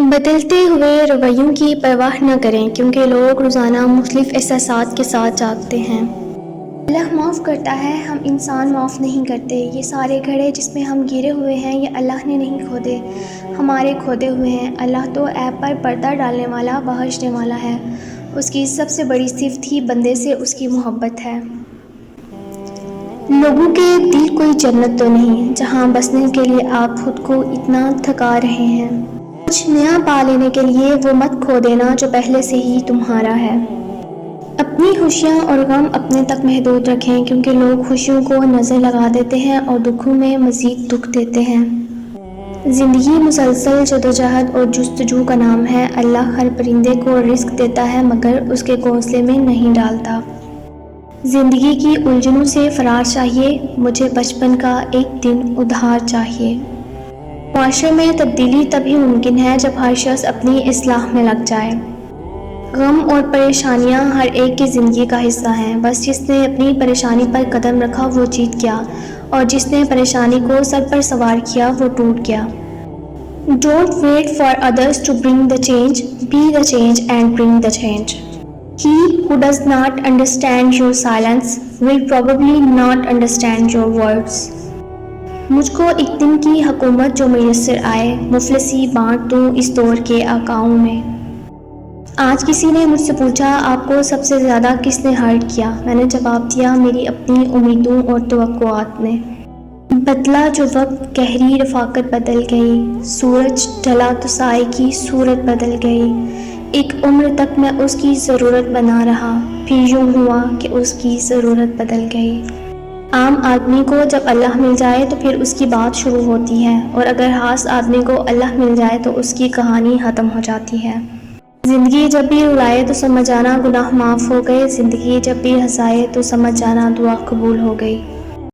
بدلتے ہوئے رویوں کی پرواہ نہ کریں کیونکہ لوگ روزانہ مختلف احساسات کے ساتھ جاگتے ہیں۔ اللہ معاف کرتا ہے، ہم انسان معاف نہیں کرتے۔ یہ سارے گھڑے جس میں ہم گرے ہوئے ہیں یہ اللہ نے نہیں کھودے، ہمارے کھودے ہوئے ہیں۔ اللہ تو عیب پر پردہ ڈالنے والا، بخشنے والا ہے۔ اس کی سب سے بڑی صفت ہی بندے سے اس کی محبت ہے۔ لوگوں کے دل کوئی جنت تو نہیں جہاں بسنے کے لیے آپ خود کو اتنا تھکا رہے ہیں۔ کچھ نیا پا لینے کے لیے وہ مت کھو دینا جو پہلے سے ہی تمہارا ہے۔ اپنی خوشیاں اور غم اپنے تک محدود رکھیں کیونکہ لوگ خوشیوں کو نظر لگا دیتے ہیں اور دکھوں میں مزید دکھ دیتے ہیں۔ زندگی مسلسل جدوجہد اور جستجو کا نام ہے۔ اللہ ہر پرندے کو رزق دیتا ہے مگر اس کے گھونسلے میں نہیں ڈالتا۔ زندگی کی الجھنوں سے فرار چاہیے، مجھے بچپن کا ایک دن ادھار چاہیے۔ معاشرے میں تبدیلی تبھی ممکن ہے جب ہر شخص اپنی اصلاح میں لگ جائے۔ غم اور پریشانیاں ہر ایک کی زندگی کا حصہ ہیں، بس جس نے اپنی پریشانی پر قدم رکھا وہ جیت گیا اور جس نے پریشانی کو سر پر سوار کیا وہ ٹوٹ گیا۔ Don't wait for others to bring the change, be the change and bring the change. He who does not understand your silence will probably not understand your words. مجھ کو ایک دن کی حکومت جو میسر آئے، مفلسی بانٹ دوں اس دور کے آقاؤں میں۔ آج کسی نے مجھ سے پوچھا آپ کو سب سے زیادہ کس نے ہرٹ کیا؟ میں نے جواب دیا میری اپنی امیدوں اور توقعات نے۔ بدلا جو وقت گہری رفاقت بدل گئی، سورج ڈھلا تو سائے کی صورت بدل گئی۔ ایک عمر تک میں اس کی ضرورت بنا رہا، پھر یوں ہوا کہ اس کی ضرورت بدل گئی۔ عام آدمی کو جب اللہ مل جائے تو پھر اس کی بات شروع ہوتی ہے، اور اگر خاص آدمی کو اللہ مل جائے تو اس کی کہانی ختم ہو جاتی ہے۔ زندگی جب بھی رلائے تو سمجھ جانا گناہ معاف ہو گئے، زندگی جب بھی ہنسائے تو سمجھ جانا دعا قبول ہو گئی۔